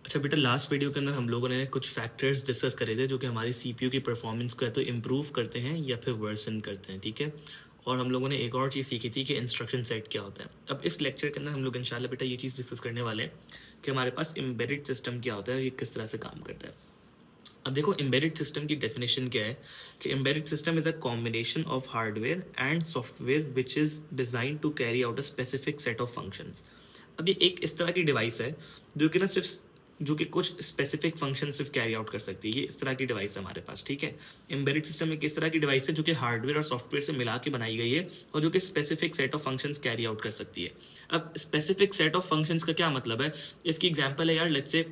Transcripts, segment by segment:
अच्छा बेटा, last video के अंदर हम लोगों ने कुछ फैक्टर्स डिस्कस करे थे जो कि हमारी सीपीयू की परफॉर्मेंस को या तो इम्प्रूव करते हैं या फिर वर्सन करते हैं, ठीक है। और हम लोगों ने एक और चीज़ सीखी थी कि इंस्ट्रक्शन सेट क्या होता है। अब इस लेक्चर के अंदर हम लोग इंशाल्लाह बेटा ये चीज़ डिस्कस करने वाले हैं कि हमारे पास एम्बेडेड सिस्टम क्या होता है और ये किस तरह से काम करता है। अब देखो, एम्बेडेड सिस्टम की डेफिनेशन क्या है कि embedded system is a combination of hardware and software which is design to carry out a specific set of functions. अब ये एक इस तरह की डिवाइस है जो कि ना सिर्फ जो कि कुछ स्पेसिफिक फंक्शन सिर्फ कैरी आउट कर सकती है। ये इस तरह की डिवाइस है हमारे पास, ठीक है। एम्बेडेड सिस्टम एक इस तरह की डिवाइस है जो कि हार्डवेयर और सॉफ्टवेयर से मिला के बनाई गई है और जो कि specific set of functions carry out कर सकती है। अब स्पेसिफिक सेट ऑफ फंक्शंस का क्या मतलब है? इसकी एग्जांपल है यार, लेट्स से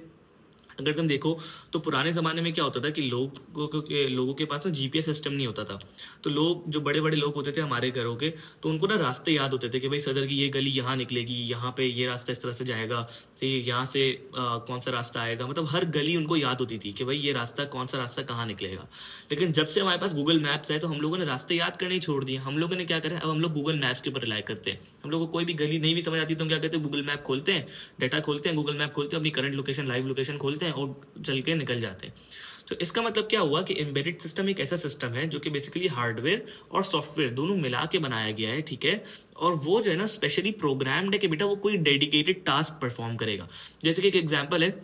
अगर तुम देखो तो पुराने ज़माने में क्या होता था कि लोगों के पास ना जीपीएस सिस्टम नहीं होता था। तो लोग, जो बड़े बड़े लोग होते थे हमारे घरों के, तो उनको ना रास्ते याद होते थे कि भाई सदर की ये गली यहाँ निकलेगी, यहाँ पे ये रास्ता इस तरह से जाएगा, तो यहाँ से कौन सा रास्ता आएगा, मतलब हर गली उनको याद होती थी कि भाई ये रास्ता, कौन सा रास्ता कहाँ निकलेगा। लेकिन जब से हमारे पास गूगल मैप्स है तो हम लोगों ने रास्ते याद करने ही छोड़ दिए। हम लोगों ने क्या करा, अब हम लोग गूगल मैप्स के ऊपर रिलाई करते हैं। हम लोग को कोई भी गली नहीं भी समझ आती तो हम क्या करते हैं, गूगल मैप खोलते हैं, डाटा खोलते हैं, गूगल मैप खोलते हैं, अपनी करंट लोकेशन, लाइव लोकेशन खोलते हैं और चल के निकल जाते हैं। तो इसका मतलब क्या हुआ कि एम्बेडेड सिस्टम एक ऐसा सिस्टम है जो कि बेसिकली हार्डवेयर और सॉफ्टवेयर दोनों मिला के बनाया गया है, ठीक है। और वो जो है ना स्पेशली प्रोग्राम्ड है कि बेटा वो कोई डेडिकेटेड टास्क परफॉर्म करेगा। जैसे कि एक एग्जांपल है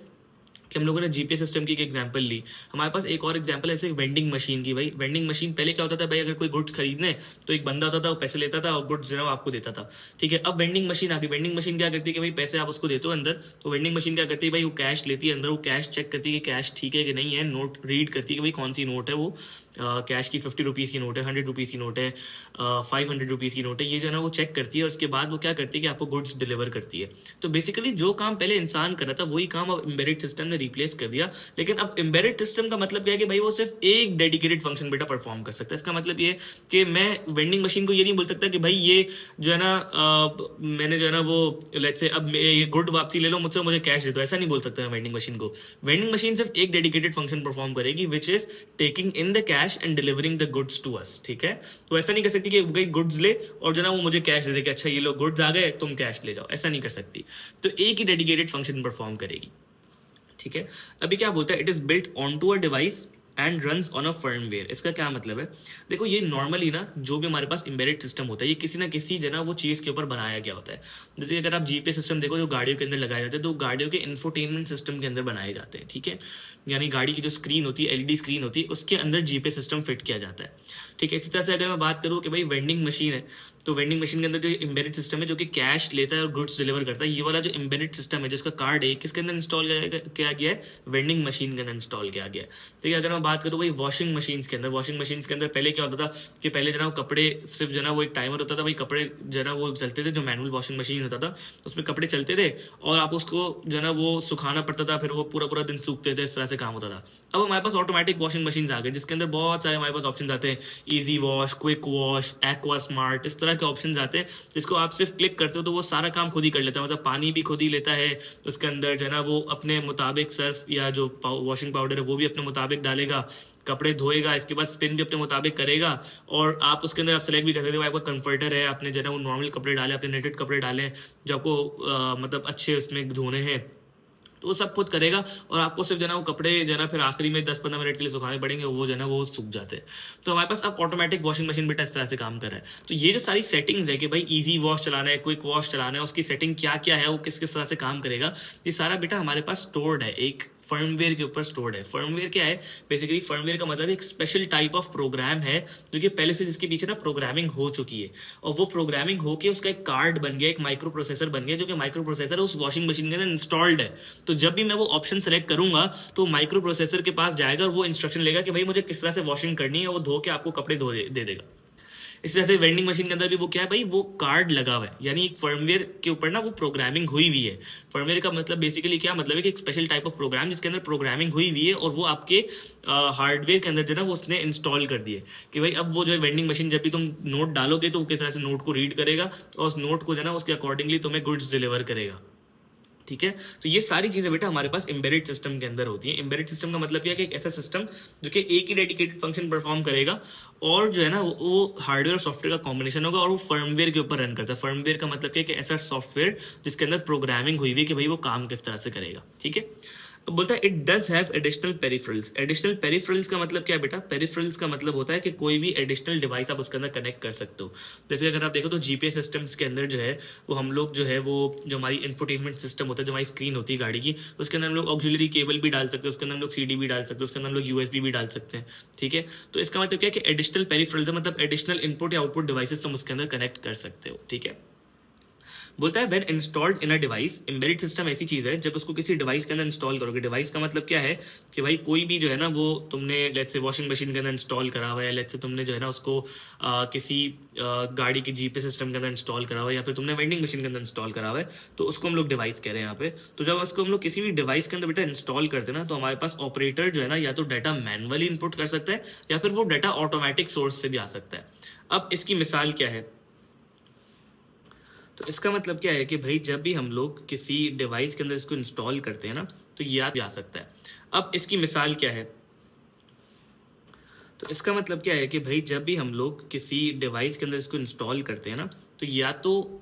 कि हम लोगों ने जीपीएस सिस्टम की एक एग्जांपल ली। हमारे पास एक और एग्जांपल है ऐसे वेंडिंग मशीन की। भाई वेंडिंग मशीन पहले क्या होता था, भाई अगर कोई गुड्स खरीदने तो एक बंदा होता था, वो पैसे लेता था और गुड्स जो है वो आपको देता था, ठीक है। अब वेंडिंग मशीन आ गई। वेंडिंग मशीन क्या करती है कि भाई पैसे आप उसको देते हो अंदर, तो वेंडिंग मशीन क्या करती है भाई, वो कैश लेती है अंदर, वो कैश चेक करती है कि कैश ठीक है कि नहीं है, नोट रीड करती है कि भाई कौन सी नोट है वो, कैश की 50 रुपीज़ की नोट है, 100 रुपीज़ की नोट है, 500 रुपीज़ की नोट है, ये जो है ना वो चेक करती है और उसके बाद वो क्या करती है कि आपको गुड्स डिलीवर करती है। तो बेसिकली जो काम पहले इंसान कर रहा था वही काम अब एम्बेडेड सिस्टम ने रिप्लेस कर दिया। लेकिन अब एम्बेडेड सिस्टम का मतलब क्या है कि भाई वो सिर्फ एक डेडिकेटेड फंक्शन बेटा परफॉर्म कर सकता है। इसका मतलब ये कि मैं वेंडिंग मशीन को ये नहीं बोल सकता कि भाई ये जो है ना मैंने जो है ना वो लेट्स से अब ये गुड वापसी ले लो मुझसे, मुझे कैश दे दो, ऐसा नहीं बोल सकता मैं वेंडिंग मशीन को। वेंडिंग मशीन सिर्फ एक डेडिकेटेड फंक्शन परफॉर्म करेगी which is taking in the cash and delivering the goods to us, ठीक है। तो ऐसा नहीं कर सकती कि गई गुड्स ले और जो ना वो मुझे कैश दे दे कि अच्छा ये लो गुड्स आ गए तुम कैश ले जाओ, ऐसा नहीं कर सकती। तो एक ही डेडिकेटेड फंक्शन परफॉर्म करेगी, ठीक है। अभी क्या बोलता है, it is built on to a device and runs on a firmware. इसका क्या मतलब है? देखो ये नॉर्मली ना जो भी हमारे पास एम्बेडेड सिस्टम होता है ये किसी ना किसी जो ना वो चीज़ के ऊपर बनाया गया होता है। जैसे अगर आप जीपीएस सिस्टम देखो जो गाड़ियों के अंदर लगाए जाते हैं, तो गाड़ियों के इंफोटेनमेंट सिस्टम के अंदर बनाए जाते हैं, ठीक है। यानी गाड़ी की जो स्क्रीन होती है, एलईडी स्क्रीन होती है, उसके अंदर जीपीएस सिस्टम फिट किया जाता है, ठीक है। इसी तरह से अगर मैं बात करूँ कि भाई वेंडिंग मशीन है, तो वेंडिंग मशीन के अंदर जो एम्बेडेड सिस्टम है जो कि कैश लेता है और गुड्स डिलीवर करता है, ये वाला जो एम्बेडेड सिस्टम है जिसका कार्ड है किसके अंदर इंस्टॉल किया गया है, वेंडिंग मशीन के अंदर इंस्टॉल किया गया है, ठीक है। अगर मैं बात करूँ भाई वॉशिंग मशीन के अंदर, वॉशिंग मशीन के अंदर पहले क्या होता था कि पहले जो ना वो कपड़े सिर्फ जो ना वो एक टाइमर होता था, भाई कपड़े जो ना वो चलते थे, जो मैनुअल वॉशिंग मशीन होता था उसमें कपड़े चलते थे और आप उसको जो ना वो सुखाना पड़ता था, फिर वो पूरा पूरा दिन सूखते थे, इस तरह से काम होता था। अब हमारे पास ऑटोमेटिक वॉशिंग मशीन आ गए जिसके अंदर बहुत सारे हमारे पास ऑप्शन आते हैं, easy wash, quick wash, aqua smart, इस तरह के ऑप्शन आते हैं जिसको आप सिर्फ क्लिक करते हो तो वो सारा काम खुद ही कर लेता है। मतलब पानी भी खुद ही लेता है, उसके अंदर जो है ना वो अपने मुताबिक सर्फ या जो वॉशिंग पाउडर है वो भी अपने मुताबिक डालेगा, कपड़े धोएगा, इसके बाद स्पिन भी अपने मुताबिक करेगा। और आप उसके अंदर आप सेलेक्ट भी कर सकते हो, आपका कंफर्टर है, आपने जो है ना वो नॉर्मल कपड़े डाले, अपने नेटेड कपड़े डाले जो आपको मतलब अच्छे उसमें धोने हैं, तो वो सब खुद करेगा और आपको सिर्फ जो है ना वो कपड़े जो है ना फिर आखिरी में 10-15 मिनट के लिए सुखाने पड़ेंगे, वो जो है ना वो सूख जाते हैं। तो हमारे पास अब ऑटोमेटिक वॉशिंग मशीन बेटा इस तरह से काम कर रहा है। तो ये जो सारी सेटिंग्स है कि भाई इजी वॉश चलाना है, क्विक वॉश चलाना है, उसकी सेटिंग क्या क्या है, वो किस किस तरह से काम करेगा, ये सारा बेटा हमारे पास स्टोर्ड है, एक फर्मवेयर के ऊपर स्टोर्ड है। फर्मवेयर क्या है? बेसिकली फर्मवेयर का मतलब एक स्पेशल टाइप ऑफ प्रोग्राम है जो कि पहले से जिसके पीछे ना प्रोग्रामिंग हो चुकी है और वो प्रोग्रामिंग होके उसका एक कार्ड बन गया, एक माइक्रो प्रोसेसर बन गया, जो कि माइक्रो प्रोसेसर उस वॉशिंग मशीन के अंदर इंस्टॉल्ड है। तो जब भी मैं वो ऑप्शन सेलेक्ट करूंगा तो माइक्रो प्रोसेसर के पास जाएगा और वो इंस्ट्रक्शन लेगा कि भाई मुझे किस तरह से वॉशिंग करनी है, वो धो के आपको कपड़े धो दे देगा। इसी तरह से वेंडिंग मशीन के अंदर भी वो क्या है भाई, वो कार्ड लगा हुआ है, यानी एक फर्मवेयर के ऊपर ना वो प्रोग्रामिंग हुई हुई है। फर्मवेयर का मतलब बेसिकली क्या मतलब है कि एक स्पेशल टाइप ऑफ प्रोग्राम जिसके अंदर प्रोग्रामिंग हुई हुई है और वो आपके हार्डवेयर के अंदर जो है ना वो उसने इंस्टॉल कर दिए कि भाई अब वो जो है वेंडिंग मशीन जब भी तुम नोट डालोगे तो वो किस तरह से नोट को रीड करेगा और उस नोट को जो है ना उसके अकॉर्डिंगली तुम्हें गुड्स डिलीवर करेगा, ठीक है। तो ये सारी चीजें बेटा हमारे पास एम्बेडेड सिस्टम के अंदर होती है। एम्बेडेड सिस्टम का मतलब यह है कि एक ऐसा सिस्टम जो कि एक ही डेडिकेटेड फंक्शन परफॉर्म करेगा और जो है ना वो हार्डवेयर और सॉफ्टवेयर का कॉम्बिनेशन होगा और वो फर्मवेयर के ऊपर रन करता है। फर्मवेयर का मतलब क्या है कि ऐसा सॉफ्टवेयर जिसके अंदर प्रोग्रामिंग हुई हुई है कि भाई वो काम किस तरह से करेगा, ठीक है। अब बोलता है it does have additional peripherals. Additional peripherals का मतलब क्या है बेटा? पेरिफेरल्स का मतलब होता है कि कोई भी एडिशनल डिवाइस आप उसके अंदर कनेक्ट कर सकते हो। जैसे अगर आप देखो तो जीपीएस सिस्टम्स के अंदर जो है वो हम लोग जो है वो जो हमारी इंफोटेनमेंट सिस्टम होता है, जो हमारी स्क्रीन होती है गाड़ी की, उसके अंदर हम लोग ऑक्सिलरी केबल भी डाल सकते हैं, उसके अंदर हम लोग सीडी भी डाल सकते हैं, उसके अंदर हम लोग यूएसबी भी डाल सकते हैं। ठीक है, तो इसका मतलब क्या है कि एडिशनल पेरिफेरल्स मतलब एडिशनल इनपुट या आउटपुट डिवाइसेस तुम उसके अंदर कनेक्ट कर सकते हो। ठीक है, बोलता है when installed in a device, embedded system ऐसी चीज है जब उसको किसी डिवाइस के अंदर इंस्टॉल करोगे। डिवाइस का मतलब क्या है कि भाई कोई भी जो है ना वो तुमने लेट्स से वॉशिंग मशीन के अंदर इंस्टॉल करा हुआ है, लेट्स से तुमने जो है ना उसको किसी गाड़ी की जीपीएस सिस्टम के अंदर इंस्टॉल करा हुआ है, या फिर तुमने वेंडिंग मशीन के अंदर इंस्टॉल करा हुआ है, तो उसको हम लोग डिवाइस कह रहे हैं यहाँ पे। तो जब उसको हम लोग किसी भी डिवाइस के अंदर बेटा इंस्टॉल करते हैं ना, तो हमारे पास ऑपरेटर जो है ना या तो डाटा मैनुअली इनपुट कर सकता है या फिर वो डाटा ऑटोमेटिक सोर्स से भी आ सकता है। अब इसकी मिसाल क्या है? तो इसका मतलब क्या है कि भाई जब भी हम लोग किसी डिवाइस के अंदर इसको इंस्टॉल करते हैं ना, तो ये याद भी आ सकता है। अब इसकी मिसाल क्या है? तो इसका मतलब क्या है कि भाई जब भी हम लोग किसी डिवाइस के अंदर इसको इंस्टॉल करते हैं ना, तो या तो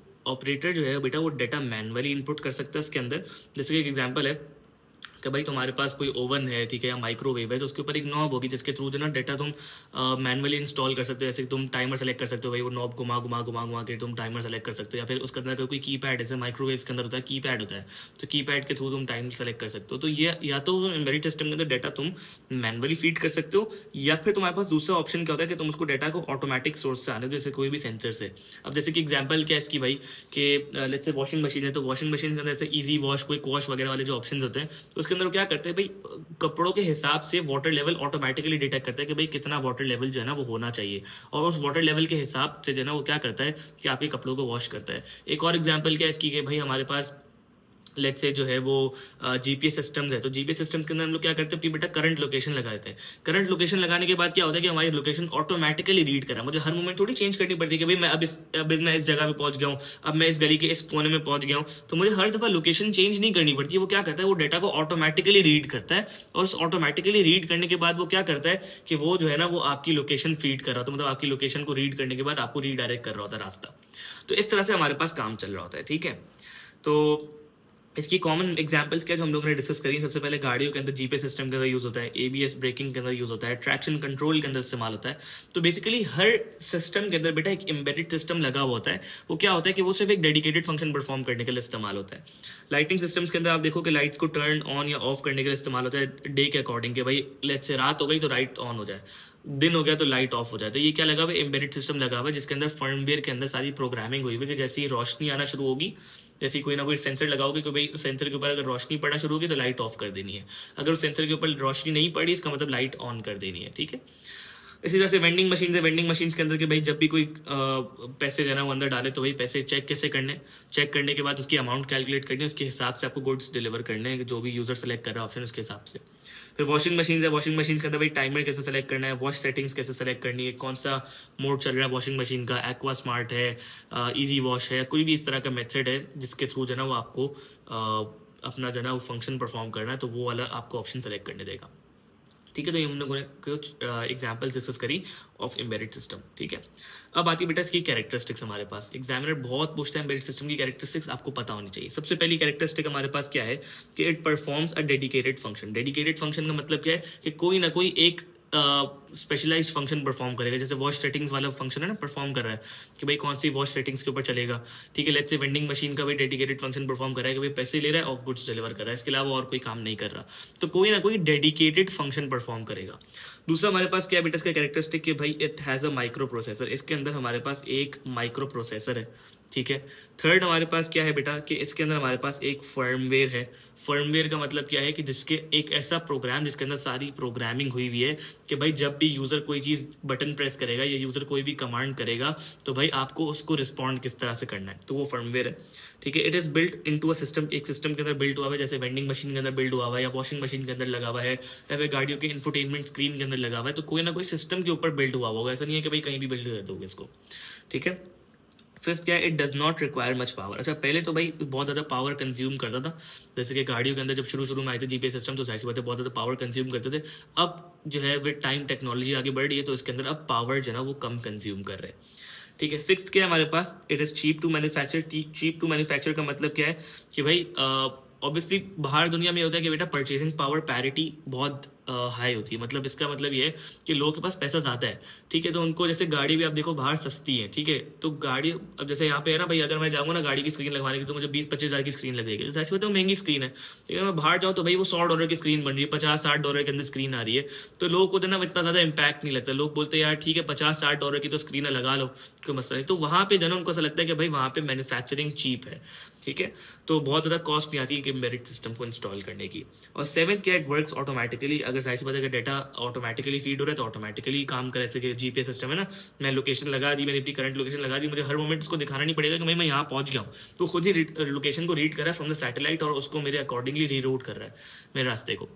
ऑपरेटर जो है बेटा वो डाटा मैनुअली इनपुट कर सकता है इसके अंदर। जैसे कि एक एग्जांपल है कि भाई तुम्हारे पास कोई ओवन है, ठीक है, या माइक्रोवेव है, तो उसके ऊपर एक नॉब होगी जिसके थ्रू जो ना डाटा तुम मैनुअली इंस्टॉल कर सकते हो। जैसे तुम टाइमर सेलेक्ट कर सकते हो, भाई वो नॉब घुमा घुमा घुमा घुमा के तुम टाइमर सेलेक्ट कर सकते हो, या फिर उसके अंदर कोई की पैड, जैसे माइक्रोवेव के अंदर होता है की पैड होता है, तो की पैड के थ्रू तुम टाइम सेलेक्ट कर सकते हो। तो ये या तो एम्बेडेड सिस्टम के अंदर डाटा तुम मैनुअली फीड कर सकते हो, या फिर तुम्हारे पास दूसरा ऑप्शन क्या होता है कि तुम उसको डाटा को ऑटोमेटिक सोर्स से आने दो, जैसे कोई भी सेंसर से। अब जैसे कि एग्जांपल क्या है इसकी भाई कि लेट्स से वॉशिंग मशीन है, तो वॉशिंग मशीन के अंदर जैसे इजी वॉश, क्विक वॉश वगैरह वाले जो ऑप्शन होते हैं, तो उसके अंदर वो क्या करते हैं भाई कपड़ों के हिसाब से वाटर लेवल ऑटोमेटिकली डिटेक्ट करता है कि भाई कितना वाटर लेवल जो है ना वो होना चाहिए, और उस वाटर लेवल के हिसाब से जो है ना वो क्या करता है कि आपके कपड़ों को वॉश करता है। एक और एग्जांपल क्या है इसकी कि भाई हमारे पास लेट्स से जो है वो जीपीएस सिस्टम्स है, तो जीपीएस सिस्टम्स के अंदर हम लोग क्या करते हैं अपनी बेटा करंट लोकेशन लगा देते हैं। करंट लोकेशन लगाने के बाद क्या होता है कि हमारी लोकेशन ऑटोमेटिकली रीड करा, मुझे हर मोमेंट थोड़ी चेंज करनी पड़ती है कि भाई मैं अब मैं इस जगह पे पहुंच गया हूँ, अब मैं इस गली के इस कोने में पहुंच गया हूँ, तो मुझे हर दफा लोकेशन चेंज नहीं करनी पड़ती है। वो क्या करता है, वो डाटा को ऑटोमेटिकली रीड करता है, और उस ऑटोमेटिकली रीड करने के बाद वो क्या करता है कि वो जो है ना वो आपकी लोकेशन फीड कर रहा होता है, मतलब आपकी लोकेशन को रीड करने के बाद आपको रीडायरेक्ट कर रहा होता है रास्ता। तो इस तरह से हमारे पास काम चल रहा होता है। ठीक है, तो इसकी कॉमन एग्जांपल्स क्या जो हम लोगों ने डिस्कस करी, सबसे पहले गाड़ियों के अंदर जीपीएस सिस्टम के अंदर यूज होता है, एबीएस ब्रेकिंग के अंदर यूज होता है, ट्रैक्शन कंट्रोल के अंदर इस्तेमाल होता है। तो बेसिकली हर सिस्टम के अंदर बेटा एक एम्बेडेड सिस्टम लगा हुआ होता है। वो क्या होता है कि वो सिर्फ एक डेडिकेटेड फंक्शन परफॉर्म करने के लिए इस्तेमाल होता है। लाइटिंग सिस्टम्स के अंदर आप देखो कि लाइट्स को टर्न ऑन या ऑफ करने के लिए इस्तेमाल होता है डे के अकॉर्डिंग, के भाई लेट्स से रात हो गई तो लाइट ऑन हो जाए, दिन हो गया तो लाइट ऑफ हो जाए। तो ये क्या लगा हुआ है, एम्बेडेड सिस्टम लगा हुआ है जिसके अंदर फर्मवेयर के अंदर सारी प्रोग्रामिंग हुई हुई है कि जैसे ही रोशनी आना शुरू होगी, जैसे कोई ना कोई सेंसर लगाओगे कि भाई सेंसर के ऊपर अगर रोशनी पड़ना शुरू होगी तो लाइट ऑफ कर देनी है, अगर उस सेंसर के ऊपर रोशनी नहीं पड़ी इसका मतलब लाइट ऑन कर देनी है। ठीक है, इसी तरह से वेंडिंग मशीन है, वेंडिंग मशीन के अंदर के भाई जब भी कोई पैसे जो है ना वो अंदर डाले तो भाई पैसे चेक कैसे करने, चेक करने के बाद उसकी अमाउंट कैलकुलेट करनी है, उसके हिसाब से आपको गुड्स डिलीवर करने हैं, जो भी यूजर सेलेक्ट कर रहा है ऑप्शन उसके हिसाब से। फिर वॉशिंग मशीन है, वॉशिंग मशीन के अंदर भाई टाइमर कैसे सेलेक्ट करना है, वॉश सेटिंग्स कैसे सेलेक्ट करनी है, कौन सा मोड चल रहा है वॉशिंग मशीन का, एक्वा स्मार्ट है, इजी वॉश है, कोई भी इस तरह का मेथड है जिसके थ्रू जो है ना वो आपको अपना जो है ना वो फंक्शन परफॉर्म करना है, तो वो वाला आपको ऑप्शन सेलेक्ट करने देगा। ठीक है, तो ये हम लोगों ने कुछ एग्जाम्पल्स डिस्कस करी ऑफ एम्बेडेड सिस्टम। ठीक है, अब आती है बेटा इसकी कैरेक्टरिस्टिक्स हमारे पास। एग्जामिनर बहुत पूछता है एम्बेडेड सिस्टम की कैरेक्टरिस्टिक्स, आपको पता होनी चाहिए। सबसे पहली कैरेक्टरिस्टिक हमारे पास क्या है कि it performs a dedicated function. Dedicated function का मतलब क्या है कि कोई ना कोई एक स्पेशलाइज्ड फंक्शन परफॉर्म करेगा। जैसे वॉश सेटिंग्स वाला फंक्शन है ना, परफॉर्म कर रहा है कि भाई कौन सी वॉश सेटिंग्स के ऊपर चलेगा। ठीक है, लेट्स से वेंडिंग मशीन का भाई डेडिकेटेड फंक्शन परफॉर्म कर रहा है कि भाई पैसे ले रहा है और गुड्स डिलीवर कर रहा है, इसके अलावा और कोई काम नहीं कर रहा, तो कोई ना कोई डेडिकेटेड फंक्शन परफॉर्म करेगा। दूसरा हमारे पास क्या बेटा इसका कैरेक्टरिस्टिक कि भाई it has a micro processor, इसके अंदर हमारे पास एक माइक्रो प्रोसेसर है। ठीक है, थर्ड हमारे पास क्या है बेटा कि इसके अंदर हमारे पास एक फर्मवेयर है। फर्मवेयर का मतलब क्या है कि जिसके एक ऐसा प्रोग्राम जिसके अंदर सारी प्रोग्रामिंग हुई हुई है कि भाई जब भी यूज़र कोई चीज़ बटन प्रेस करेगा या यूज़र कोई भी कमांड करेगा तो भाई आपको उसको रिस्पॉन्ड किस तरह से करना है, तो वो फर्मवेयर है। ठीक है, it is built into a system, एक सिस्टम के अंदर बिल्ट हुआ हुआ है, जैसे वेंडिंग मशीन के अंदर बिल्ड हुआ हुआ है या वॉशिंग मशीन के अंदर लगा हुआ है या फिर गाड़ियों के इंफोटेनमेंट स्क्रीन के अंदर लगा हुआ है, तो कोई ना कोई सिस्टम के ऊपर बिल्ड हुआ होगा, ऐसा नहीं है कि भाई कहीं भी बिल्ड कर दोगे इसको। ठीक है, फिफ्थ क्या है, it does not require much power. अच्छा, पहले तो भाई बहुत ज़्यादा पावर कंज्यूम करता था, जैसे कि गाड़ियों के अंदर जब शुरू में आए थे जीपीएस सिस्टम तो जाहिर सी बात है बहुत ज़्यादा पावर कंज्यूम करते थे। अब जो है विद टाइम टेक्नोलॉजी आगे बढ़ रही है तो इसके अंदर अब पावर जो है ना वो कम कंज्यूम कर रहे हैं। ठीक है, सिक्स्थ क्या है हमारे पास, it is cheap to manufacture. Cheap to manufacture का मतलब क्या है कि भाई ऑब्वियसली बाहर दुनिया में ये होता है कि बेटा परचेसिंग पावर पैरिटी बहुत हाई होती है। मतलब इसका मतलब ये है कि लोगों के पास पैसा ज़्यादा है, ठीक है, तो उनको जैसे गाड़ी भी आप देखो बाहर सस्ती है, ठीक है, तो गाड़ी अब जैसे यहाँ पे है ना भाई, अगर मैं जाऊँगा ना गाड़ी की स्क्रीन लगवाने की तो मुझे 20-25 हज़ार की स्क्रीन लगेगी, तो ऐसे में तो महंगी स्क्रीन है। लेकिन मैं बाहर जाऊँ तो भाई वो $100 की स्क्रीन बन रही है, $50-60 के अंदर स्क्रीन आ रही है, तो लोगों को तो ना इतना ज़्यादा इम्पैक्ट नहीं लगता। लोग बोलते हैं यार ठीक है $50-60 की तो स्क्रीन है, लगा लो, कोई मसला नहीं। तो वहाँ पे जो ना उनको ऐसा लगता है कि भाई वहाँ पे मैन्युफैक्चरिंग चीप है, ठीक है, तो बहुत ज़्यादा कॉस्ट नहीं आती है कि मेरिट सिस्टम को इंस्टॉल करने की। और सेवन्थ क्या, इट वर्क्स ऑटोमेटिकली। अगर जाहिर सी बात है कि डेटा ऑटोमेटिकली फीड हो रहा है तो ऑटोमेटिकली काम करे, जैसे कि जीपीएस सिस्टम है ना, मैं लोकेशन लगा दी, मैंने अपनी करंट लोकेशन लगा दी, मुझे हर मोमेंट उसको दिखाना नहीं पड़ेगा कि भाई मैं यहाँ पहुँच गया हूँ, तो खुद ही लोकेशन को रीड कर रहा है फ्रॉम द सैटेलाइट और उसको मेरे अकॉर्डिंगली रीरूट कर रहा है मेरे रास्ते को।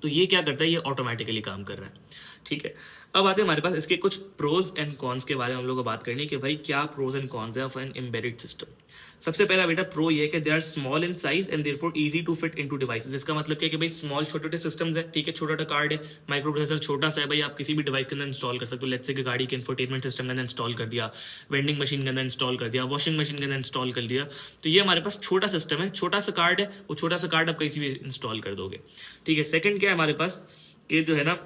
तो ये क्या करता है, ये ऑटोमेटिकली काम कर रहा है, ठीक है। अब आते हैं हमारे पास इसके कुछ प्रोज एंड कॉन्स के बारे में हम लोग को बात करनी है कि भाई क्या प्रोज एंड कॉन्स है ऑफ एन एम्बेडेड सिस्टम। सबसे पहला बेटा प्रो ये है कि they are small in size and therefore easy to fit into devices. इसका मतलब क्या है कि भाई स्मॉल छोटे छोटे सिस्टम्स है, ठीक है, छोटा छोटा कार्ड है, माइक्रो प्रोसेसर छोटा सा है, भाई आप किसी भी डिवाइस के अंदर इंस्टॉल कर सकते हो। लेट्स से कि गाड़ी के इंफोटेनमेंट सिस्टम के अंदर इंस्टॉल कर दिया, वेंडिंग मशीन के अंदर इंस्टॉल कर दिया, वॉशिंग मशीन के अंदर इंस्टॉल कर दिया, तो ये हमारे पास छोटा सिस्टम है, छोटा सा कार्ड है, वो छोटा सा कार्ड आप कहीं भी इंस्टॉल कर दोगे, ठीक है। सेकंड क्या है हमारे पास कि जो है ना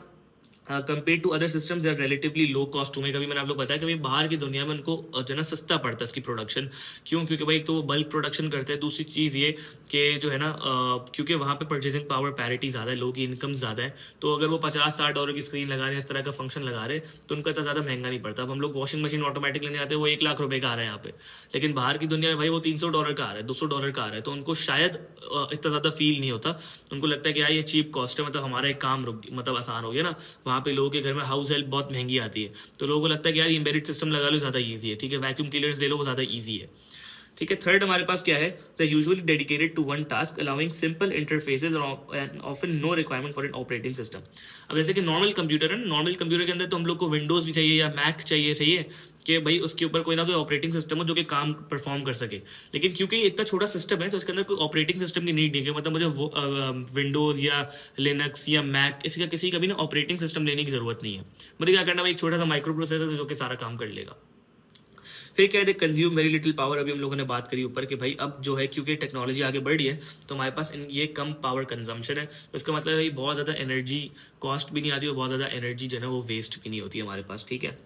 compare to other systems are relatively low cost में। कभी मैंने आप लोग बताया कि भाई बाहर की दुनिया में उनको जो है ना सस्ता पड़ता है इसकी प्रोडक्शन, क्यों, क्योंकि भाई तो वो बल्क प्रोडक्शन करते हैं। दूसरी चीज़ ये कि जो है ना क्योंकि वहाँ पे परचेसिंग पावर पैरिटी ज़्यादा है, लोगों की इनकम ज़्यादा है, तो अगर वो $50-60 की स्क्रीन लगा रहे हैं, इस तरह का फंक्शन लगा रहे हैं, तो उनका इतना ज़्यादा महंगा नहीं पड़ता। अब हम लोग वॉशिंग मशीन ऑटोमेटिक लेने आते हैं, वो $1,00,000 का आ रहा है यहाँ पे, लेकिन बाहर की दुनिया में भाई वो $300 का आ रहा है, $200 का आ रहा है, तो उनको शायद इतना ज़्यादा फील नहीं होता। उनको लगता है कि यार ये चीप कॉस्ट है, मतलब हमारा एक काम रुक मतलब आसान हो गया ना। वहाँ पे लोगों के घर में हाउस हेल्प बहुत महंगी आती है, तो लोगों को लगता है कि यार एम्बेडेड सिस्टम लगा लो, ज़्यादा ईजी है, ठीक है, वैक्यूम क्लीनर्स ले लो, वो ज़्यादा ईजी है, ठीक है। थर्ड हमारे पास क्या है, the usually dedicated to one task allowing simple interfaces और often no requirement for an operating system. अब जैसे कि नॉर्मल कंप्यूटर है, नॉर्मल कंप्यूटर के अंदर तो हम लोग को विंडोज़ भी चाहिए या मैक चाहिए कि भाई उसके ऊपर कोई ना कोई ऑपरेटिंग सिस्टम हो जो कि काम परफॉर्म कर सके। लेकिन क्योंकि ये इतना छोटा सिस्टम है तो इसके अंदर कोई ऑपरेटिंग सिस्टम की नीड नहीं है, मतलब मुझे विंडोज़ या लिनक्स या मैक इसका किसी का भी ना ऑपरेटिंग सिस्टम लेने की ज़रूरत नहीं है। मुझे क्या करना भाई, एक छोटा सा माइक्रो प्रोसेसर जो कि सारा काम कर लेगा। फिर क्या है, कंज्यूम वेरी लिटिल पावर। अभी हम लोगों ने बात करी ऊपर कि भाई अब जो है क्योंकि टेक्नोलॉजी आगे बढ़ रही है तो हमारे पास ये कम पावर कंजम्पशन है, तो इसका मतलब है बहुत ज़्यादा एनर्जी कॉस्ट भी नहीं आती और बहुत ज़्यादा एनर्जी जो है ना वो वेस्ट भी नहीं होती है हमारे पास, ठीक है।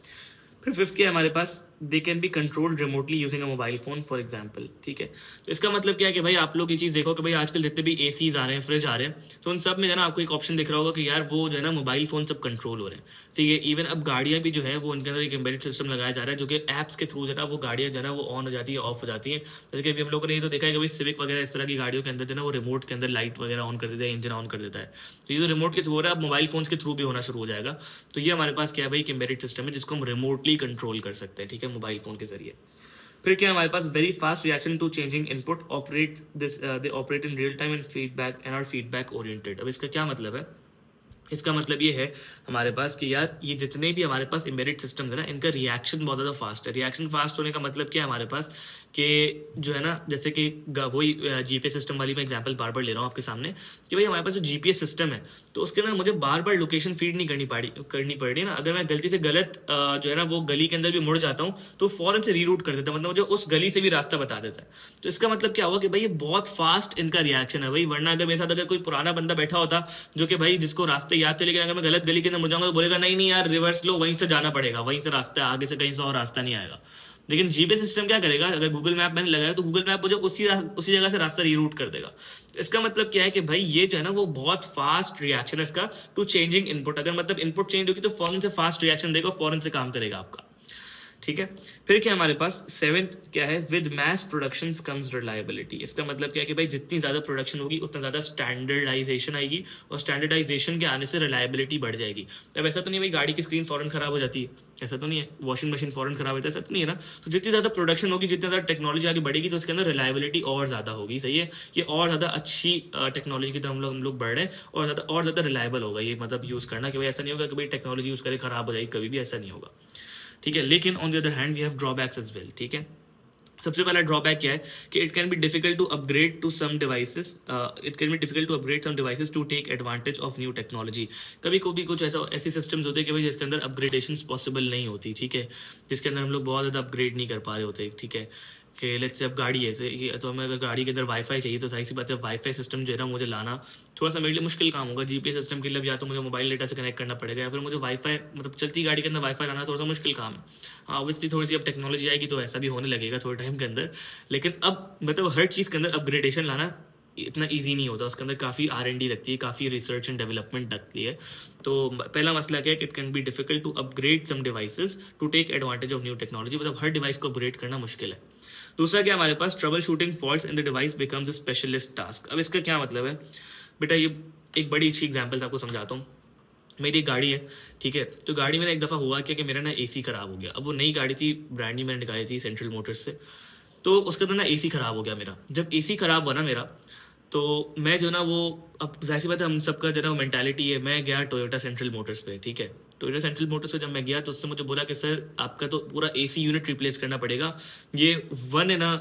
फिर फिफ्थ क्या है हमारे पास, they can be controlled remotely using a mobile phone for example, ठीक है। तो इसका मतलब क्या है कि भाई आप लोग ये चीज़ देखो कि भाई आजकल जितने भी एसीज आ रहे हैं, फ्रिज आ रहे हैं, तो उन सब में जो ना आपको एक ऑप्शन दिख रहा होगा कि यार वो जो है ना मोबाइल फोन सब कंट्रोल हो रहे हैं, ठीक है। इवन अब गाड़ियाँ भी जो है वो उनके अंदर एक एम्बेडेड सिस्टम लगाया जा रहा है जो कि ऐप्स के थ्रू जो है ना वो गाड़ियाँ जो है ना वो ऑन हो जाती है, ऑफ हो जाती है। जैसे कि अभी हम लोगों ने ये तो देखा है कि भाई सिविक वगैरह इस तरह की गाड़ियों के अंदर जो है ना वो रिमोट के अंदर लाइट वगैरह ऑन कर देता है, इंजन ऑन कर देता है, तो ये जो रिमोट के थ्रू हो रहा है अब मोबाइल फोन के थ्रू भी होना शुरू हो जाएगा। तो ये हमारे पास क्या है भाई, एक एम्बेडेड सिस्टम है जिसको हम रिमोटली कंट्रोल कर सकते हैं, ठीक है, मोबाइल फोन के जरिए। फिर क्या हमारे पास, very fast reaction to changing input, operate this they operate in real time and feedback and are feedback oriented. अब इसका क्या मतलब है, इसका मतलब ये है हमारे पास कि यार ये जितने भी हमारे पास एम्बेडेड सिस्टम है ना इनका रिएक्शन बहुत ज़्यादा फास्ट है। रिएक्शन फास्ट होने का मतलब क्या है हमारे पास कि जो है ना जैसे कि वही जीपीएस सिस्टम वाली मैं एग्जांपल बार बार ले रहा हूँ आपके सामने कि भाई हमारे पास जो जीपीएस सिस्टम है तो उसके अंदर मुझे बार बार लोकेशन फीड नहीं करनी पड़ रही ना। अगर मैं गलती से गलत जो है ना वो गली के अंदर भी मुड़ जाता हूँ तो फौरन से रीरूट कर देता है, मतलब मुझे उस गली से भी रास्ता बता देता है। तो इसका मतलब क्या हुआ कि भाई ये बहुत फास्ट इनका रिएक्शन है भाई। वरना अगर मेरे साथ अगर कोई पुराना बंदा बैठा होता जो कि भाई जिसको रास्ते याद थे, लेकिन अगर मैं गलत गली के अंदर मुड़ जाऊंगा तो बोलेगा नहीं नहीं यार रिवर्स लो, वहीं से जाना पड़ेगा, वहीं से रास्ता है, आगे से कहीं से और रास्ता नहीं आएगा। लेकिन जीपीएस सिस्टम क्या करेगा, अगर गूगल मैप मैंने लगाया तो गूगल मैप मुझे उसी जगह से रास्ता रीरूट कर देगा। तो इसका मतलब क्या है कि भाई ये जो है ना वो बहुत फास्ट रिएक्शन है इसका टू चेंजिंग इनपुट। अगर मतलब इनपुट चेंज होगी तो फौरन से फास्ट रिएक्शन देगा, फौरन से काम करेगा आपका, ठीक है। फिर क्या हमारे पास सेवेंथ क्या है, with mass production comes reliability. इसका मतलब क्या है कि भाई जितनी ज़्यादा प्रोडक्शन होगी उतना ज़्यादा स्टैंडर्डाइजेशन आएगी और स्टैंडर्डाइजेशन के आने से रिलायबिलिटी बढ़ जाएगी। अब ऐसा तो नहीं है भाई गाड़ी की स्क्रीन फौरन खराब हो जाती है, ऐसा तो नहीं है, वॉशिंग मशीन फौरन खराब होता है, ऐसा तो नहीं है ना। तो जितनी ज़्यादा प्रोडक्शन होगी, जितनी ज़्यादा टेक्नोलॉजी आगे बढ़ेगी तो उसके अंदर रिलायबिलिटी और ज़्यादा होगी, सही है। ये और ज़्यादा अच्छी टेक्नोलॉजी की तरफ हम लोग बढ़ रहे हैं और ज़्यादा रिलायबल होगा ये, मतलब यूज़ करना कि भाई ऐसा नहीं होगा कि भाई टेक्नोलॉजी यूज़ करे खराब हो जाएगी, कभी भी ऐसा नहीं होगा, ठीक है। लेकिन on the other hand we have drawbacks as well, ठीक है। सबसे पहला ड्रॉबैक क्या है कि it can be difficult to upgrade to some devices, to take advantage of new technology. कभी कभी कुछ ऐसे सिस्टम्स होते हैं कि भाई जिसके अंदर अपग्रेडेशन पॉसिबल नहीं होती, ठीक है, जिसके अंदर हम लोग बहुत ज़्यादा अपग्रेड नहीं कर पा रहे होते, ठीक है। कि लेट्स से अब गाड़ी है तो हमें अगर गाड़ी के अंदर वाईफाई चाहिए तो जाहिर सी बात है वाईफाई सिस्टम जो है ना मुझे लाना थोड़ा सा मेरे लिए मुश्किल काम होगा। जीपीएस सिस्टम के लिए या तो मुझे मोबाइल डेटा से कनेक्ट करना पड़ेगा या फिर मुझे वाईफाई मतलब चलती गाड़ी के अंदर वाईफाई लाना थोड़ा सा मुश्किल काम है। हाँ ऑब्वियसली थोड़ी सी अब टेक्नोलॉजी आएगी तो ऐसा भी होने लगेगा थोड़े टाइम के अंदर, लेकिन अब मतलब हर चीज़ के अंदर अपग्रेडेशन लाना इतना इजी नहीं होता, उसके अंदर काफ़ी R&D लगती है, काफ़ी रिसर्च एंड डेवलपमेंट लगती है। तो पहला मसला क्या है कि it can be difficult to upgrade some devices to take advantage of new technology, मतलब हर डिवाइस को अपग्रेड करना मुश्किल है। दूसरा क्या हमारे पास trouble shooting faults in the device becomes a specialist task. अब इसका क्या मतलब है बेटा, ये एक बड़ी अच्छी एग्जाम्पल आपको समझाता हूँ। मेरी एक गाड़ी है, ठीक है, तो गाड़ी में एक दफ़ा हुआ क्या कि मेरा ना AC ख़राब हो गया। अब वो नई गाड़ी थी, ब्रांड न्यू मैंने निकाली थी सेंट्रल मोटर्स से, तो उसके अंदर ना AC ख़राब हो गया मेरा। जब AC ख़राब हुआ ना मेरा, तो मैं जो ना वो, अब जाहिर सी बात है हम सबका जो ना वो मेंटालिटी है, मैं गया टोयोटा सेंट्रल मोटर्स पे, ठीक है, टोयोटा सेंट्रल मोटर्स पे जब मैं गया तो उसने मुझे बोला कि सर आपका तो पूरा AC यूनिट रिप्लेस करना पड़ेगा, ये वन है ना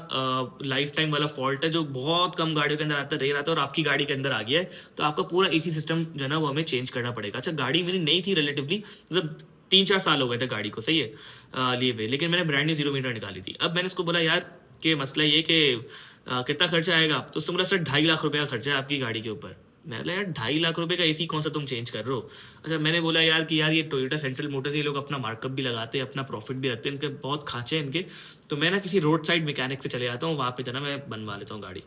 लाइफ टाइम वाला फॉल्ट है जो बहुत कम गाड़ियों के अंदर आता रह रहा था और आपकी गाड़ी के अंदर आ गया है, तो आपका पूरा AC सिस्टम जो है ना वो हमें चेंज करना पड़ेगा। अच्छा गाड़ी मेरी नई थी रिलेटिवली, मतलब 3-4 साल हो गए थे गाड़ी को, सही है लिए हुए, लेकिन मैंने ब्रांड न्यू 0 मीटर निकाली थी। अब मैंने उसको बोला यार कि मसला ये कि कितना खर्चा आएगा, तो उसने बोला सर 2.5 लाख रुपए का खर्चा है आपकी गाड़ी के ऊपर। मैंने बोला यार 2.5 लाख रुपए का AC कौन सा तुम चेंज कर रहे हो। अच्छा मैंने बोला यार कि यार ये टोयोटा सेंट्रल मोटर्स ये लोग अपना मार्कअप भी लगाते हैं, अपना प्रॉफिट भी रखते हैं, इनके बहुत खांचे हैं इनके, तो मैं ना किसी रोड साइड मैकेनिक से चले जाता हूँ, वहाँ पे जो ना मैं बनवा लेता हूँ गाड़ी।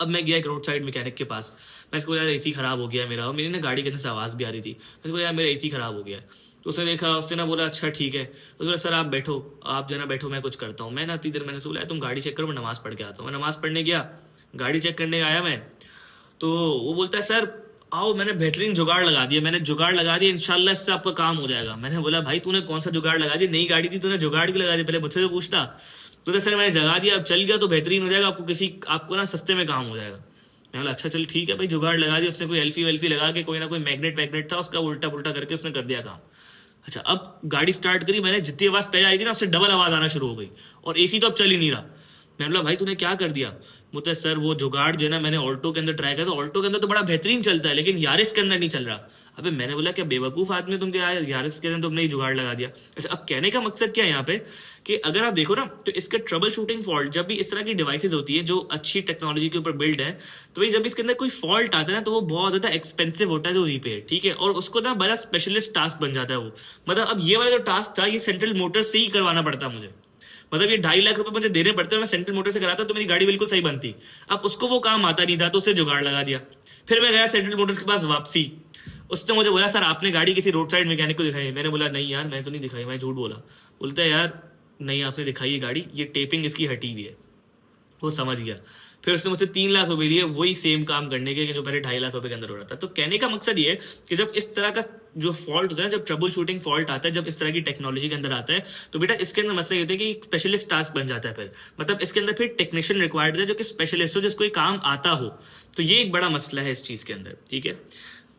अब मैं गया एक रोड साइड मैकेनिक के पास, मैं इसको यार AC ख़राब हो गया मेरा, और मेरी ना गाड़ी के अंदर से आवाज़ भी आ रही थी, मैं बोला यार मेरा AC ख़राब हो गया है। तो उसने देखा, उसने ना बोला अच्छा ठीक है, तो बोला सर आप बैठो, आप जो ना बैठो मैं कुछ करता हूँ। मैं ना इतनी देर मैंने बोला तुम गाड़ी चेक करो मैं नमाज़ पढ़ के आता हूँ। मैं नमाज़ पढ़ने गया, गाड़ी चेक करने आया मैं, तो वो बोलता है सर आओ मैंने बेहतरीन जुगाड़ लगा दिया, मैंने जुगाड़ लगा दिया, इंशाल्लाह इससे आपका काम हो जाएगा। मैंने बोला भाई तूने कौन सा जुगाड़ लगा दिया, नई गाड़ी थी तूने जुगाड़ क्यों लगा दिया, पहले मुझसे तो पूछता। तो सर मैंने जगा दिया, अब चल गया तो बेहतरीन हो जाएगा, आपको ना सस्ते में काम हो जाएगा। मैं बोला अच्छा चल ठीक है भाई, जुगाड़ लगा दिया उसने, कोई एल्फी वेल्फी लगा के कोई ना कोई मैग्नेट वैग्नेट था उसका उल्टा पुल्टा करके उसने कर दिया काम। अच्छा अब गाड़ी स्टार्ट करी, मैंने जितनी आवाज़ पहले आई थी ना उससे डबल आवाज़ आना शुरू हो गई, और AC तो अब चल ही नहीं रहा। मैं बोला भाई तूने क्या कर दिया, बोलते सर वो जुगाड़ जो है ना मैंने ऑल्टो के अंदर ट्राई किया, तो ऑल्टो के अंदर तो बड़ा बेहतरीन चलता है लेकिन यारिस के अंदर नहीं चल रहा। अबे मैंने बोला क्या बेवकूफ़ आदमी तुम, क्या यारिस के अंदर तुमने ही जुगाड़ लगा दिया। अच्छा अब कहने का मकसद क्या है यहाँ पे कि अगर आप देखो ना तो इसका ट्रबल शूटिंग फॉल्ट जब भी इस तरह की डिवाइसेज होती है जो अच्छी टेक्नोलॉजी के ऊपर बिल्ड है, तो भाई जब इसके अंदर कोई फॉल्ट आता है ना तो वो बहुत ज़्यादा एक्सपेंसिव होता है जो रिपेयर, ठीक है, और उसको ना बड़ा स्पेशलिस्ट टास्क बन जाता है वो। मतलब अब ये वाला जो टास्क था ये सेंट्रल मोटर्स से ही करवाना पड़ता मुझे, मतलब ये 2.5 लाख रुपए मुझे देने पड़ते हैं, मैं सेंट्रल मोटर से कराता तो मेरी गाड़ी बिल्कुल सही बनती। अब उसको वो काम आता नहीं था तो उसे जुगाड़ लगा दिया। फिर मैं गया सेंट्रल मोटर्स के पास वापसी, उसने मुझे बोला सर आपने गाड़ी किसी रोड साइड मैकेनिक को दिखाई है। मैंने बोला नहीं यार मैं तो नहीं दिखाई, मैं झूठ बोला। बोलता है यार नहीं आपने दिखाई है गाड़ी, ये टेपिंग इसकी हटी हुई है। वो समझ गया, फिर उसने मुझसे 3 लाख रुपए लिए वही सेम काम करने के जो पहले 2.5 लाख रुपए के अंदर हो रहा था। तो कहने का मकसद ये है कि जब इस तरह का जो फॉल्ट होता है, जब ट्रबल शूटिंग फॉल्ट आता है, जब इस तरह की टेक्नोलॉजी के अंदर आता है, तो बेटा इसके अंदर मसला ये होता है कि स्पेशलिस्ट टास्क बन जाता है। फिर मतलब इसके अंदर फिर टेक्नीशियन रिक्वायर्ड है जो कि स्पेशलिस्ट हो, जिसको ये काम आता हो। तो ये एक बड़ा मसला है इस चीज़ के अंदर, ठीक है।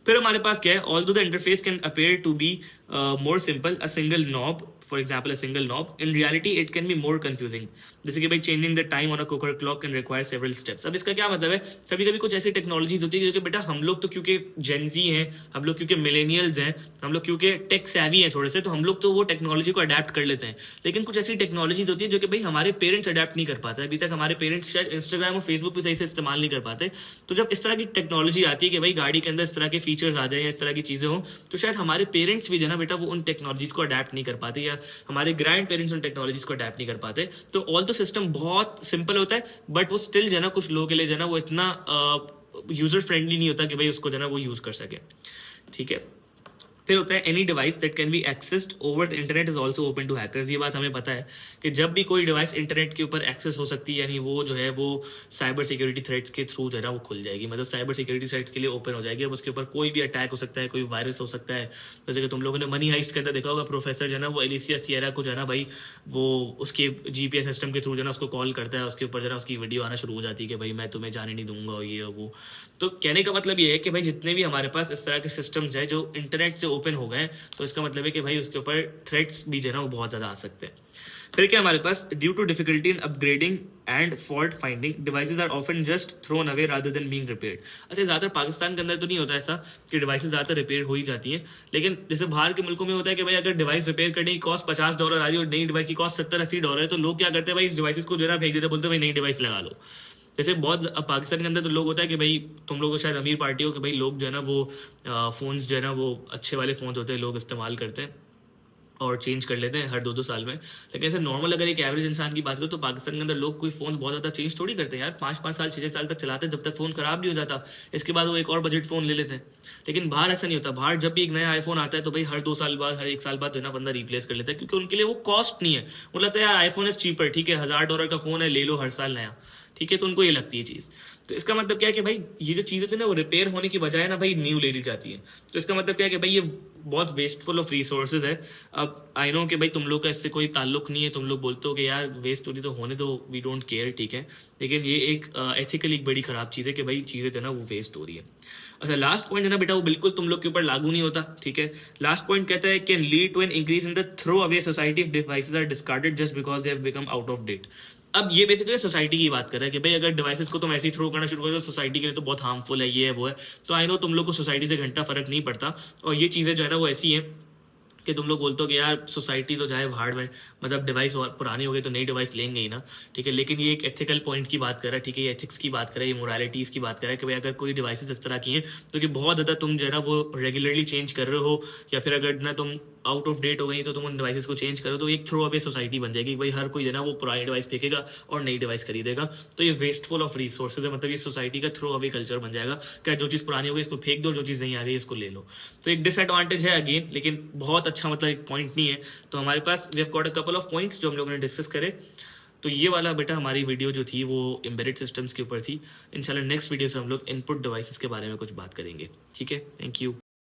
फिर हमारे पास क्या है, although the interface can appear to be more simple, a single knob for example a single knob, in reality it can be more confusing. जैसे कि भाई changing the time on a cooker clock can require several steps. अब इसका क्या मतलब है, कभी कभी कुछ ऐसी टेक्नोलॉजीज होती है क्योंकि बेटा हम लोग तो क्योंकि जेनजी हैं, हम लोग क्योंकि मिलेनियल्स हैं, हम लोग क्योंकि टेक सैवी हैं थोड़े से, तो हम लोग तो वो टेक्नोलॉजी को अडेप्ट कर लेते हैं। लेकिन कुछ ऐसी टेक्नोलॉजीज होती है जो कि भाई हमारे पेरेंट्स अडेप्ट नहीं कर पाते, अभी तक हमारे पेरेंट्स शायद इंस्टाग्राम और फेसबुक पे सही से इस्तेमाल नहीं कर पाते। तो जब इस तरह की टेक्नोलॉजी आती है कि भाई गाड़ी के अंदर इस तरह के फीचर्स आ जाए या इस तरह की चीज़ें हो, तो शायद हमारे पेरेंट्स भी जो ना बेटा वो उन टेक्नोलॉजीज को अडेप्ट नहीं कर पाते, या हमारे ग्रैंड पेरेंट्स उन टेक्नोलॉजीज को अडेप्ट नहीं कर पाते। तो ऑल तो सिस्टम बहुत सिंपल होता है, बट वो स्टिल जो ना कुछ लोगों के लिए जो ना वो इतना यूजर फ्रेंडली नहीं होता कि भाई उसको जो ना वो यूज कर सके, ठीक है। फिर होता है any device that can be accessed over the internet is also open to hackers. ये बात हमें पता है कि जब भी कोई डिवाइस इंटरनेट के ऊपर एक्सेस हो सकती है, यानी वो जो है वो साइबर सिक्योरिटी थ्रेट्स के थ्रू जो है ना वो खुल जाएगी, मतलब साइबर सिक्योरिटी थ्रेट्स के लिए ओपन हो जाएगी। अब उसके ऊपर कोई भी अटैक हो सकता है, कोई वायरस हो सकता है। जैसे कि तुम लोगों ने मनी हाइस्ट के अंदर देखा होगा, प्रोफेसर जो है ना वो एलिसिया सियरा को जो है ना भाई वो उसके GPS सिस्टम के थ्रू जो है ना उसको कॉल करता है, उसके ऊपर जो है ना उसकी वीडियो आना शुरू हो जाती है कि भाई मैं तुम्हें जाने नहीं दूंगा ये वो। तो कहने का मतलब ये है कि भाई जितने भी हमारे पास इस तरह के सिस्टम्स हैं जो इंटरनेट से ओपन हो गए, तो इसका मतलब है कि भाई उसके ऊपर थ्रेट्स भी जो है ना वो बहुत ज़्यादा आ सकते हैं। फिर क्या हमारे पास, due to difficulty in upgrading and fault finding devices are often just thrown away rather than being repaired. अच्छा, ज़्यादातर पाकिस्तान के अंदर तो नहीं होता ऐसा कि डिवाइसेज ज़्यादातर रिपेयर हो ही जाती हैं, लेकिन जैसे बाहर के मुल्कों में होता है कि भाई अगर डिवाइस रिपेयर करने की कॉस्ट $50 आ रही है और नई डिवाइस की कॉस्ट $70-80 है, तो लोग क्या करते हैं भाई, इस डिवाइसेज को जो है फेंक देते हैं, बोलते हैं भाई नई डिवाइस लगा लो। जैसे बहुत अब पाकिस्तान के अंदर तो लोग होता है कि भाई तुम लोग शायद अमीर पार्टी हो कि भाई लोग जो है ना वो फ़ोन्स जो है ना वो अच्छे वाले फ़ोन्स होते हैं, लोग इस्तेमाल करते हैं और चेंज कर लेते हैं हर 2-2 साल में। लेकिन ऐसे नॉर्मल अगर एक एवरेज इंसान की बात करो तो पाकिस्तान के अंदर लोग कोई फ़ोन बहुत ज़्यादा चेंज थोड़ी करते हैं यार, 5-5 साल 6-6 साल तक चलाते हैं जब तक फ़ोन ख़राब नहीं हो जाता, इसके बाद वो एक और बजट फ़ोन ले लेते हैं। लेकिन बाहर ऐसा नहीं होता, बाहर जब भी एक नया आईफोन आता है तो भाई हर 2 साल बाद, हर 1 साल बाद जो है ना बंदा रिप्लेस कर लेता है, क्योंकि उनके लिए वो कॉस्ट नहीं है। वो लगता है यार आईफोन इज चीपर, ठीक है $1000 का फ़ोन है, ले लो हर साल नया, ठीक है, तो उनको ये लगती है चीज़। तो इसका मतलब क्या है कि भाई ये जो चीज़ें थी ना वो रिपेयर होने की बजाय ना भाई न्यू ले ली जाती है। तो इसका मतलब क्या है कि भाई ये बहुत वेस्टफुल ऑफ रिसोर्सेज है। अब आई नो कि भाई तुम लोग का इससे कोई ताल्लुक नहीं है, तुम लोग बोलते हो कि यार वेस्ट हो रही तो होने दो, वी डोंट केयर, ठीक है, लेकिन ये एक एथिकली एक बड़ी ख़राब चीज़ है कि भाई चीज़ें जो है ना वो वेस्ट हो रही है। अच्छा, लास्ट पॉइंट है ना बेटा वो बिल्कुल तुम लोग के ऊपर लागू नहीं होता, ठीक है। लास्ट पॉइंट कहता है can lead to an increase in the throw away society if devices are discarded just because they have become out of date. अब ये बेसिकली सोसाइटी की बात कर रहा है कि भाई अगर डिवाइसेस को तुम ऐसे ही थ्रो करना शुरू कर दो सोसाइटी के लिए तो बहुत हार्मफुल है, ये है वो है। तो आई नो तुम लोग को सोसाइटी से घंटा फर्क नहीं पड़ता, और ये चीज़ें जो है ना वो ऐसी हैं कि तुम लोग बोलते हो कि यार सोसाइटी तो जाए भाड़ में, मतलब डिवाइस पुरानी हो गई तो नई डिवाइस लेंगे ही ना, ठीक है। लेकिन ये एक एथिकल पॉइंट की बात कर रहा है, ठीक है, ये एथिक्स की बात कर रहा है, ये मोरालिटीज़ की बात कर रहा है कि भाई अगर कोई डिवाइसेस इस तरह की हैं तो कि बहुत ज़्यादा तुम जो है ना वो रेगुलरली चेंज कर रहे हो, या फिर अगर ना तुम आउट ऑफ डेट हो गई तो तुम उन डिवाइसेस को चेंज करो, तो एक थ्रो अवे सोसाइटी बन जाएगी। भाई हर कोई जो है ना वो पुरानी डिवाइस फेंकेगा और नई डिवाइस खरीदेगा, तो ये वेस्टफुल ऑफ रिसोर्सेज है, मतलब ये सोसाइटी का थ्रो अवे कल्चर बन जाएगा। क्या जो चीज़ पुरानी हो गई इसको फेंक दो, जो चीज़ नहीं आ गई इसको ले लो। तो एक डिसएडवांटेज है अगेन, लेकिन बहुत अच्छा मतलब एक पॉइंट नहीं है। तो हमारे पास we have got a couple of points जो हम लोगों ने डिस्कस करे। तो ये वाला बेटा हमारी वीडियो जो थी वो एम्बेडेड सिस्टम्स के ऊपर थी। इंशाल्लाह नेक्स्ट वीडियो से हम लोग इनपुट डिवाइसेस के बारे में कुछ बात करेंगे, ठीक है। Thank you.